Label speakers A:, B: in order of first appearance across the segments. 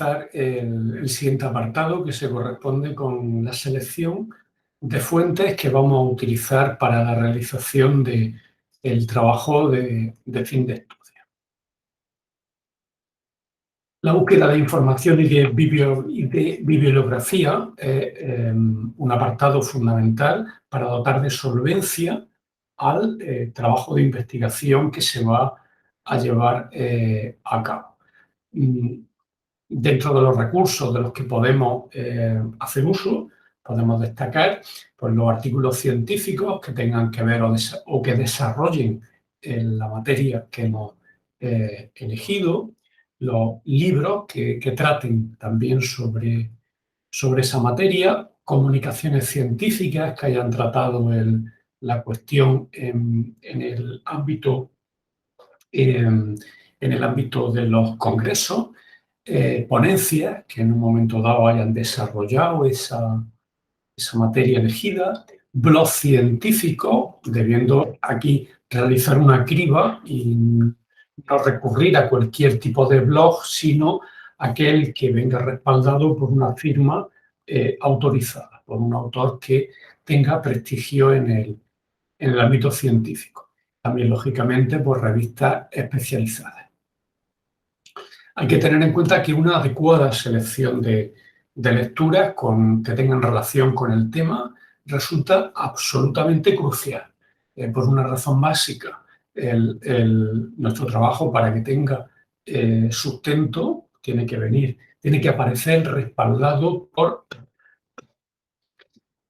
A: analizar el siguiente apartado, que se corresponde con la selección de fuentes que vamos a utilizar para la realización del trabajo de fin de estudio. La búsqueda de información y de bibliografía es un apartado fundamental para dotar de solvencia al trabajo de investigación que se va a llevar a cabo. Dentro de los recursos de los que podemos hacer uso, podemos destacar pues, los artículos científicos que tengan que ver o que desarrollen la materia que hemos elegido, los libros que traten también sobre esa materia, comunicaciones científicas que hayan tratado la cuestión en el ámbito de los congresos, ponencias que en un momento dado hayan desarrollado esa materia elegida, blogs científicos, debiendo aquí realizar una criba y no recurrir a cualquier tipo de blog, sino aquel que venga respaldado por una firma autorizada, por un autor que tenga prestigio en el ámbito científico. También, lógicamente, por revistas especializadas. Hay que tener en cuenta que una adecuada selección de lecturas que tengan relación con el tema resulta absolutamente crucial. Por una razón básica, nuestro trabajo, para que tenga sustento, tiene que aparecer respaldado por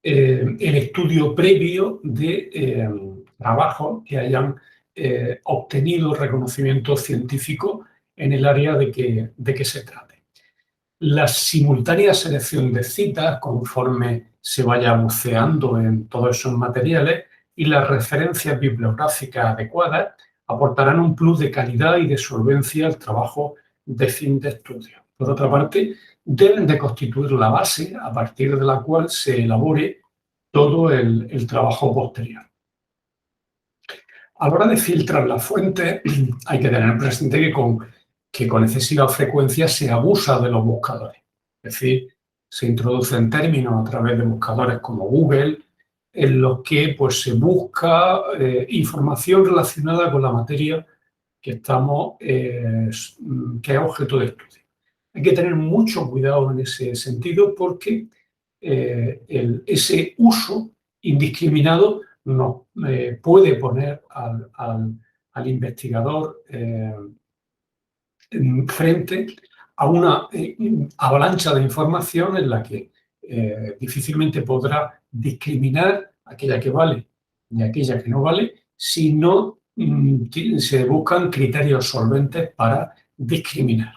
A: el estudio previo de trabajos que hayan obtenido reconocimiento científico en el área de que se trate. La simultánea selección de citas, conforme se vaya buceando en todos esos materiales, y las referencias bibliográficas adecuadas aportarán un plus de calidad y de solvencia al trabajo de fin de estudio. Por otra parte, deben de constituir la base a partir de la cual se elabore todo el trabajo posterior. A la hora de filtrar las fuentes, hay que tener presente que con excesiva frecuencia se abusa de los buscadores. Es decir, se introducen términos a través de buscadores como Google, en los que pues, se busca información relacionada con la materia que es objeto de estudio. Hay que tener mucho cuidado en ese sentido porque ese uso indiscriminado nos puede poner al investigador frente a una avalancha de información en la que difícilmente podrá discriminar aquella que vale y aquella que no vale si no se buscan criterios solventes para discriminar.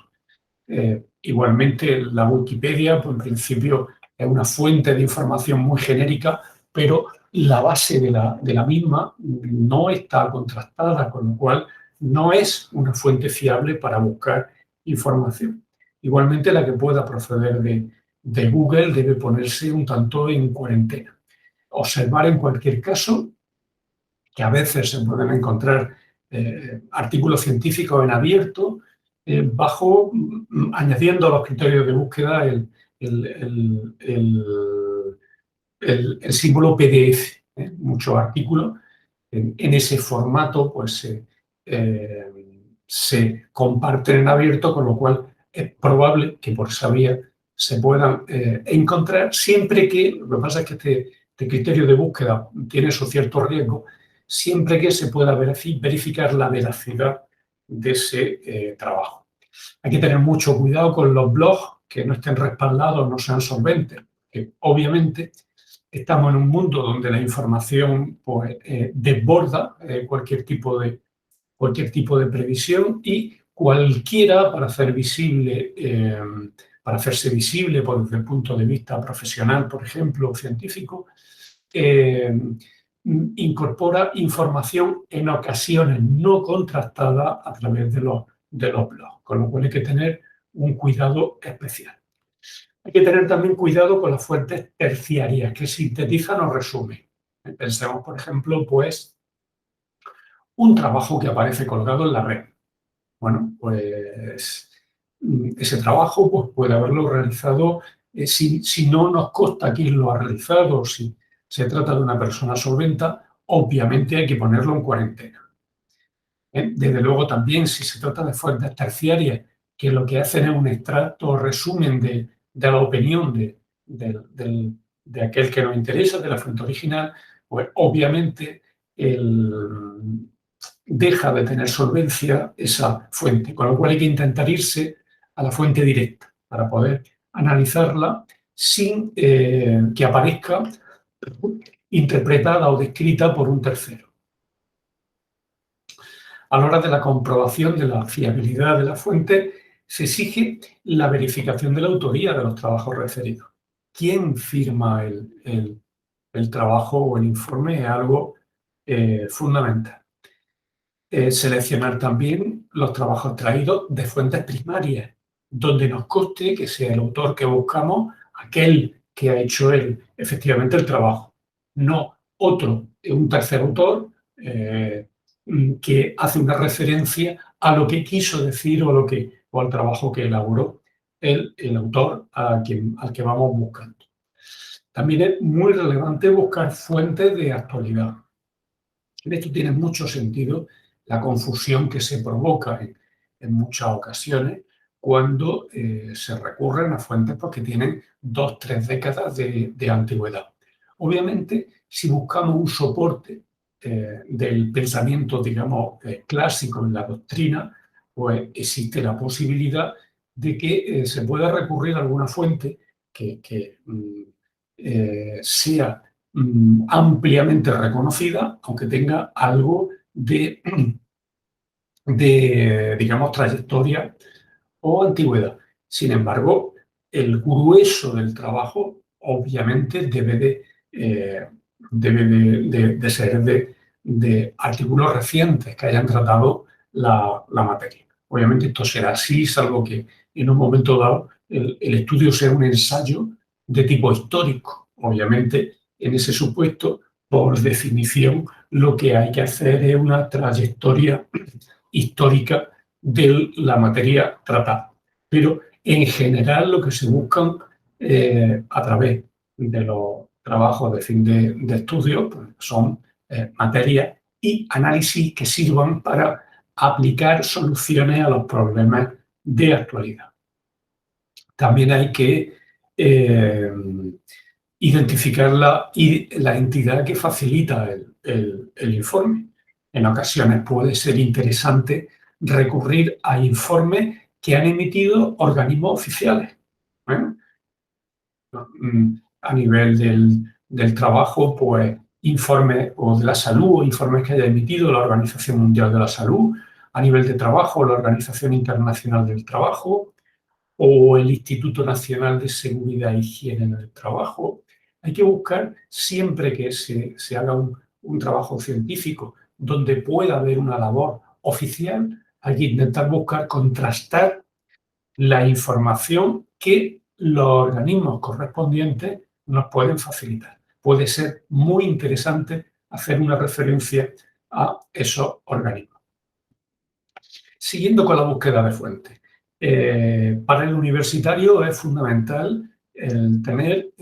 A: Igualmente, la Wikipedia, pues, en principio, es una fuente de información muy genérica, pero la base de la misma no está contrastada, con lo cual no es una fuente fiable para buscar información. Igualmente, la que pueda proceder de Google debe ponerse un tanto en cuarentena. Observar en cualquier caso que a veces se pueden encontrar artículos científicos en abierto añadiendo a los criterios de búsqueda el símbolo PDF. Muchos artículos en ese formato pues se comparten en abierto, con lo cual es probable que por esa vía se puedan encontrar, siempre que, lo que pasa es que este criterio de búsqueda tiene su cierto riesgo, siempre que se pueda verificar la veracidad de ese trabajo. Hay que tener mucho cuidado con los blogs que no estén respaldados, no sean solventes, que obviamente estamos en un mundo donde la información pues, desborda cualquier tipo de previsión y cualquiera para hacerse visible pues, desde el punto de vista profesional, por ejemplo, o científico, incorpora información en ocasiones no contrastada a través de los blogs, con lo cual hay que tener un cuidado especial. Hay que tener también cuidado con las fuentes terciarias que sintetizan o resumen. Pensemos, por ejemplo, pues, un trabajo que aparece colgado en la red. Bueno, pues ese trabajo pues, puede haberlo realizado, si no nos consta quién lo ha realizado, si se trata de una persona solventa, obviamente hay que ponerlo en cuarentena. Desde luego también, si se trata de fuentes terciarias, que lo que hacen es un extracto o resumen de la opinión de aquel que nos interesa, de la fuente original, pues obviamente deja de tener solvencia esa fuente, con lo cual hay que intentar irse a la fuente directa para poder analizarla sin que aparezca interpretada o descrita por un tercero. A la hora de la comprobación de la fiabilidad de la fuente, se exige la verificación de la autoría de los trabajos referidos. ¿Quién firma el trabajo o el informe? Es algo fundamental. Seleccionar también los trabajos traídos de fuentes primarias, donde nos conste que sea el autor que buscamos aquel que ha hecho efectivamente el trabajo, no otro, un tercer autor que hace una referencia a lo que quiso decir o al trabajo que elaboró el autor al que vamos buscando. También es muy relevante buscar fuentes de actualidad. En esto tiene mucho sentido la confusión que se provoca en muchas ocasiones cuando se recurren a fuentes porque tienen 2 o 3 décadas de antigüedad. Obviamente, si buscamos un soporte del pensamiento, digamos, clásico en la doctrina, pues existe la posibilidad de que se pueda recurrir a alguna fuente que sea ampliamente reconocida, aunque tenga algo de digamos, trayectoria o antigüedad. Sin embargo, el grueso del trabajo obviamente debe de ser de artículos recientes que hayan tratado la materia. Obviamente esto será así, salvo que en un momento dado el estudio sea un ensayo de tipo histórico. Obviamente, en ese supuesto, por definición, lo que hay que hacer es una trayectoria histórica de la materia tratada. Pero en general lo que se buscan a través de los trabajos de fin de estudio pues, son materias y análisis que sirvan para aplicar soluciones a los problemas de actualidad. También hay que identificar la entidad que facilita el informe. En ocasiones puede ser interesante recurrir a informes que han emitido organismos oficiales. A nivel del trabajo, pues informes o de la salud o informes que haya emitido la Organización Mundial de la Salud, a nivel de trabajo, la Organización Internacional del Trabajo o el Instituto Nacional de Seguridad e Higiene en el Trabajo. Hay que buscar, siempre que se haga un trabajo científico donde pueda haber una labor oficial, hay que intentar buscar contrastar la información que los organismos correspondientes nos pueden facilitar. Puede ser muy interesante hacer una referencia a esos organismos. Siguiendo con la búsqueda de fuentes. Para el universitario es fundamental el tener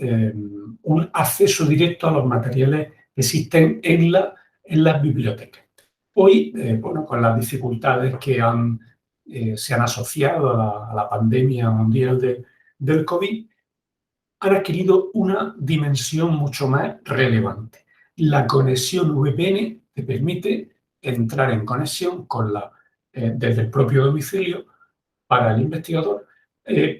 A: un acceso directo a los materiales que existen en las bibliotecas. Hoy, bueno, con las dificultades que se han asociado a la pandemia mundial del COVID, han adquirido una dimensión mucho más relevante. La conexión VPN te permite entrar en conexión desde el propio domicilio para el investigador,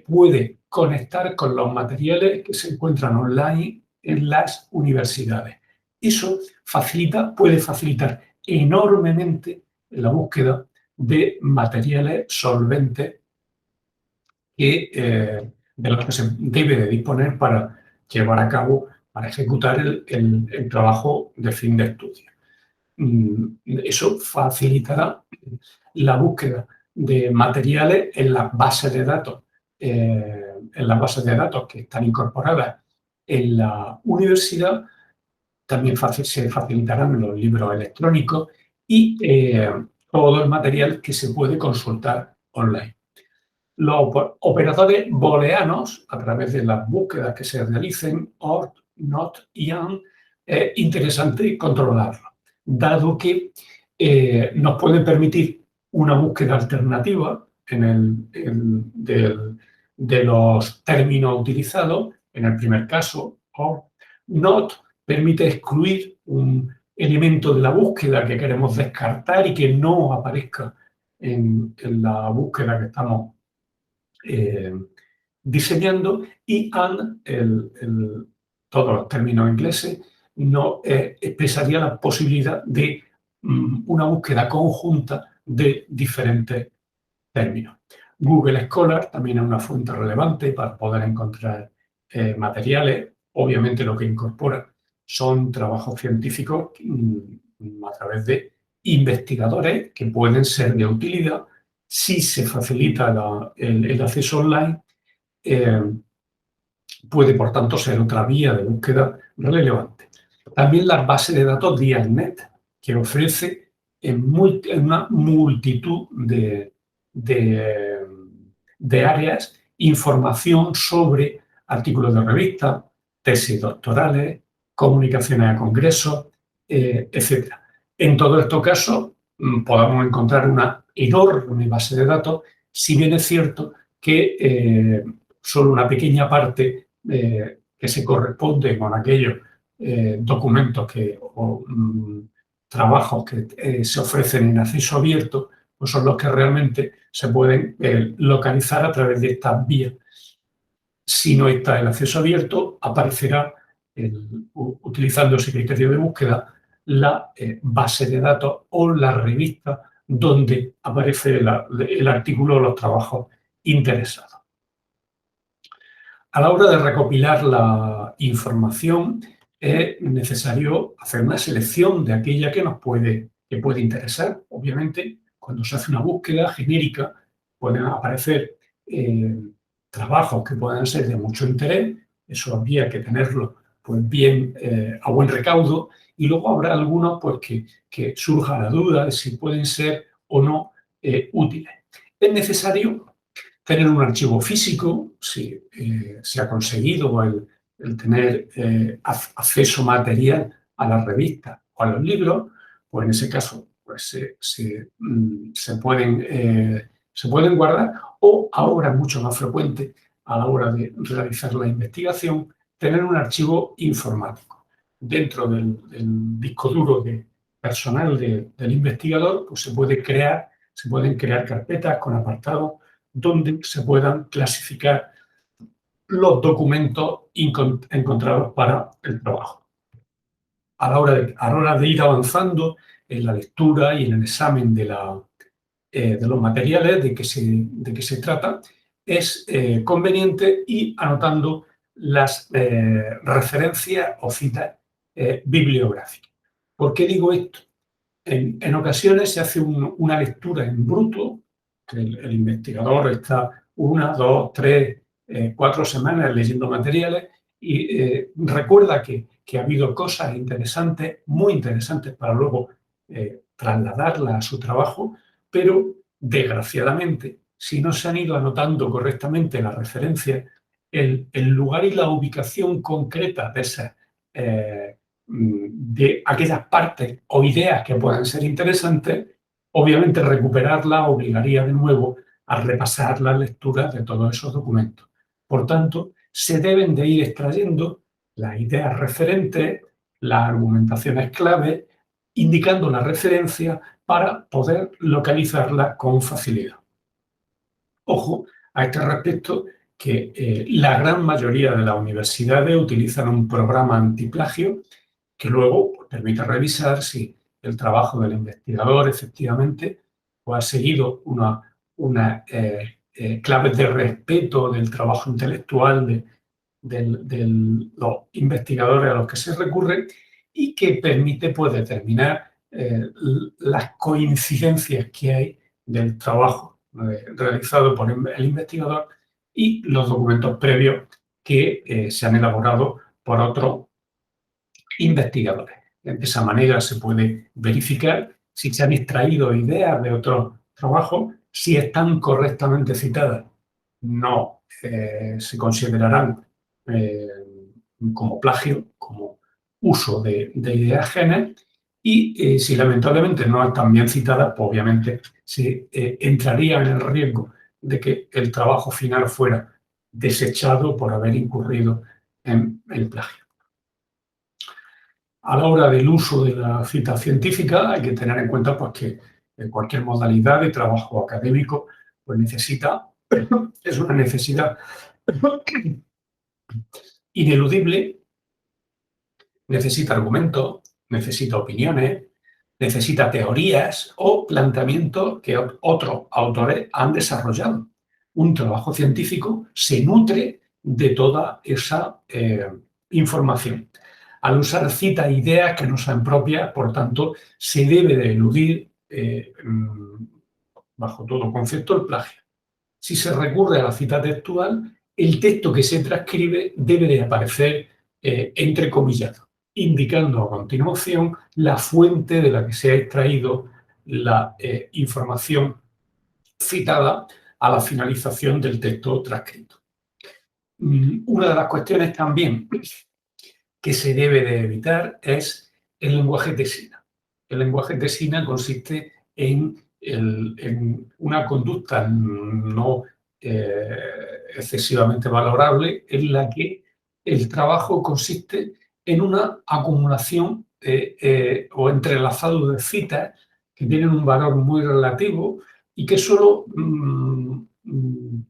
A: puede conectar con los materiales que se encuentran online en las universidades. Eso puede facilitar enormemente la búsqueda de materiales solventes de los que se debe de disponer para llevar a cabo, para ejecutar el trabajo de fin de estudio. Eso facilitará la búsqueda de materiales en las bases de datos, que están incorporadas en la universidad. También se facilitarán los libros electrónicos y todo el material que se puede consultar online. Los operadores booleanos, a través de las búsquedas que se realicen, OR, NOT y AND, es interesante controlarlo, dado que nos puede permitir una búsqueda alternativa de los términos utilizados. En el primer caso, OR, NOT permite excluir un elemento de la búsqueda que queremos descartar y que no aparezca en la búsqueda que estamos diseñando, y AND, todos los términos ingleses, no expresaría la posibilidad de una búsqueda conjunta de diferentes términos. Google Scholar también es una fuente relevante para poder encontrar materiales. Obviamente lo que incorpora son trabajos científicos a través de investigadores que pueden ser de utilidad si se facilita el acceso online. Puede, por tanto, ser otra vía de búsqueda relevante. También las bases de datos Dialnet, que ofrece en una multitud de áreas información sobre artículos de revista, tesis doctorales, comunicaciones a congresos, etc. En todos estos casos podemos encontrar una enorme base de datos, si bien es cierto que solo una pequeña parte que se corresponde con aquellos documentos o trabajos que se ofrecen en acceso abierto, pues son los que realmente se pueden localizar a través de estas vías. Si no está el acceso abierto, aparecerá, utilizando ese criterio de búsqueda, la base de datos o la revista donde aparece el artículo o los trabajos interesados. A la hora de recopilar la información es necesario hacer una selección de aquella que puede interesar. Obviamente, cuando se hace una búsqueda genérica, pueden aparecer trabajos que puedan ser de mucho interés. Eso habría que tenerlo pues, bien a buen recaudo. Y luego habrá algunos pues, que surja la duda de si pueden ser o no útiles. Es necesario tener un archivo físico, si se ha conseguido el tener acceso material a las revistas o a los libros, pues en ese caso pues, se pueden guardar, o ahora mucho más frecuente a la hora de realizar la investigación, tener un archivo informático. Dentro del disco duro personal del investigador, pues se pueden crear carpetas con apartados donde se puedan clasificar los documentos encontrados para el trabajo. A la hora de ir avanzando en la lectura y en el examen de los materiales de que se trata, es conveniente ir anotando las referencias o citas bibliográficas. ¿Por qué digo esto? En ocasiones se hace una lectura en bruto, que el investigador está 1, 2, 3, 4 semanas leyendo materiales y recuerda que ha habido cosas interesantes, muy interesantes, para luego trasladarlas a su trabajo, pero desgraciadamente, si no se han ido anotando correctamente las referencias, el lugar y la ubicación concreta de aquellas partes o ideas que puedan ser interesantes, obviamente recuperarlas obligaría de nuevo a repasar las lecturas de todos esos documentos. Por tanto, se deben de ir extrayendo las ideas referentes, las argumentaciones clave, indicando la referencia para poder localizarlas con facilidad. Ojo a este respecto que la gran mayoría de las universidades utilizan un programa antiplagio que luego pues, permite revisar si el trabajo del investigador efectivamente pues, ha seguido una claves de respeto del trabajo intelectual de los investigadores a los que se recurre y que permite pues, determinar las coincidencias que hay del trabajo realizado por el investigador y los documentos previos que se han elaborado por otros investigadores. De esa manera se puede verificar si se han extraído ideas de otros trabajos, si están correctamente citadas no se considerarán como plagio, como uso de ideas ajenas, y si lamentablemente no están bien citadas, pues obviamente se entraría en el riesgo de que el trabajo final fuera desechado por haber incurrido en el plagio. A la hora del uso de la cita científica hay que tener en cuenta pues, que cualquier modalidad de trabajo académico pues, es una necesidad ineludible, necesita argumentos, necesita opiniones, necesita teorías o planteamientos que otros autores han desarrollado. Un trabajo científico se nutre de toda esa información. Al usar citas e ideas que no sean propias, por tanto, se debe de eludir, bajo todo concepto, el plagio. Si se recurre a la cita textual, el texto que se transcribe debe de aparecer entrecomillado, indicando a continuación la fuente de la que se ha extraído la información citada a la finalización del texto transcrito. Una de las cuestiones también que se debe de evitar es el lenguaje tesina. El lenguaje tesina consiste en una conducta no excesivamente valorable en la que el trabajo consiste en una acumulación o entrelazado de citas que tienen un valor muy relativo y que solo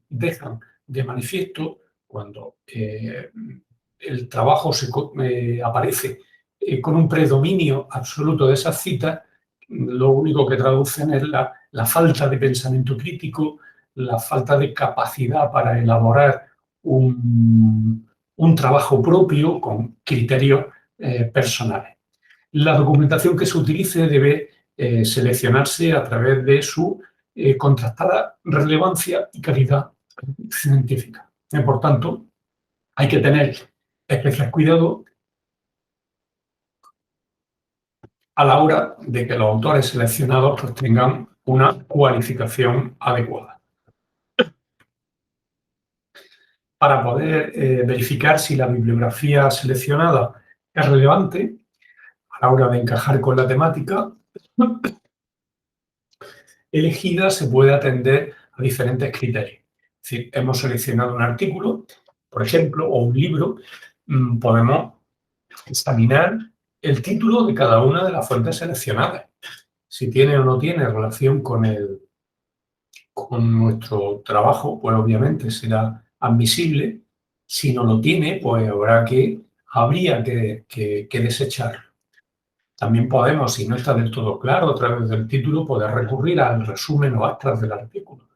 A: dejan de manifiesto cuando el trabajo aparece con un predominio absoluto de esas citas, lo único que traducen es la falta de pensamiento crítico, la falta de capacidad para elaborar un trabajo propio con criterios personales. La documentación que se utilice debe seleccionarse a través de su contrastada relevancia y calidad científica. Por tanto, hay que tener especial cuidado a la hora de que los autores seleccionados pues, tengan una cualificación adecuada. Para poder verificar si la bibliografía seleccionada es relevante a la hora de encajar con la temática elegida, se puede atender a diferentes criterios. Es decir, hemos seleccionado un artículo, por ejemplo, o un libro, podemos examinar el título de cada una de las fuentes seleccionadas. Si tiene o no tiene relación con nuestro trabajo, pues obviamente será admisible. Si no lo tiene, pues habría que desecharlo. También podemos, si no está del todo claro a través del título, poder recurrir al resumen o actas del artículo.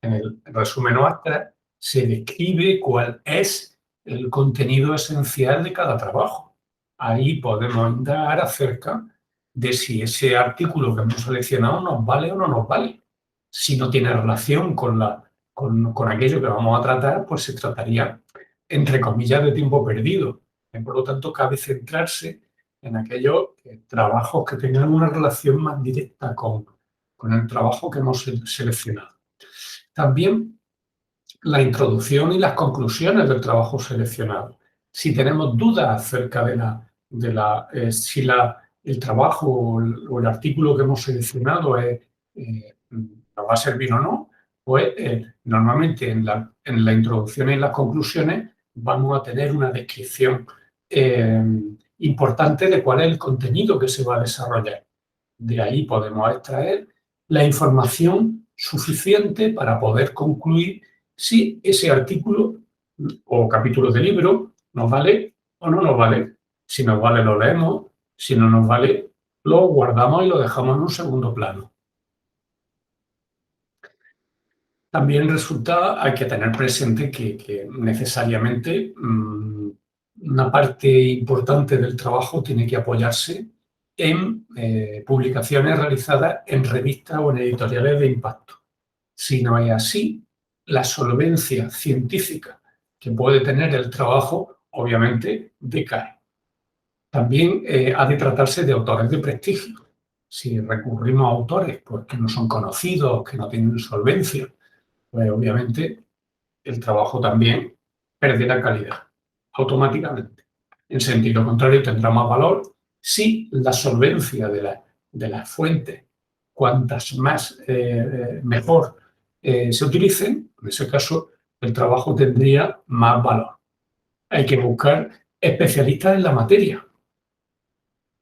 A: En el resumen o actas se describe cuál es el contenido esencial de cada trabajo. Ahí podemos indagar acerca de si ese artículo que hemos seleccionado nos vale o no nos vale. Si no tiene relación con aquello que vamos a tratar, pues se trataría, entre comillas, de tiempo perdido. Por lo tanto, cabe centrarse en aquellos trabajos que tengan una relación más directa con el trabajo que hemos seleccionado. También la introducción y las conclusiones del trabajo seleccionado. Si tenemos dudas acerca de si el trabajo o el artículo que hemos seleccionado nos va a servir o no, pues normalmente en la introducción y en las conclusiones vamos a tener una descripción importante de cuál es el contenido que se va a desarrollar. De ahí podemos extraer la información suficiente para poder concluir si ese artículo o capítulo de libro nos vale o no nos vale. Si nos vale, lo leemos. Si no nos vale, lo guardamos y lo dejamos en un segundo plano. También hay que tener presente que necesariamente una parte importante del trabajo tiene que apoyarse en publicaciones realizadas en revistas o en editoriales de impacto. Si no es así, la solvencia científica que puede tener el trabajo, obviamente, decae. También ha de tratarse de autores de prestigio. Si recurrimos a autores pues, que no son conocidos, que no tienen solvencia, pues obviamente el trabajo también perderá calidad automáticamente. En sentido contrario, tendrá más valor si la solvencia de las fuentes, cuantas más mejor se utilicen, en ese caso el trabajo tendría más valor. Hay que buscar especialistas en la materia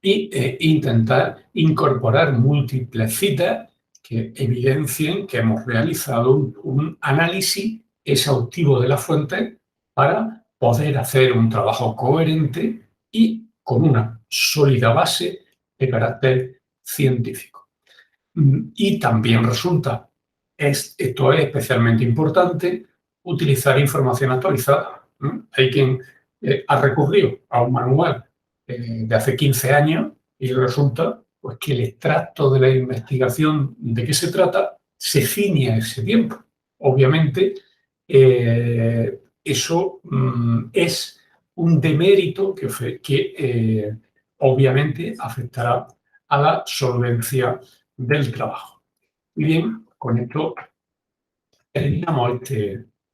A: e intentar incorporar múltiples citas que evidencien que hemos realizado un análisis exhaustivo de las fuentes para poder hacer un trabajo coherente y con una sólida base de carácter científico. Y también resulta, esto es especialmente importante, utilizar información actualizada. Hay quien ha recurrido a un manual de hace 15 años y resulta pues, que el extracto de la investigación de qué se trata se ciñe a ese tiempo. Obviamente, eso es un demérito que obviamente afectará a la solvencia del trabajo. Y bien, con esto terminamos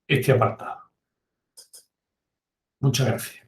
A: este apartado. Muchas gracias.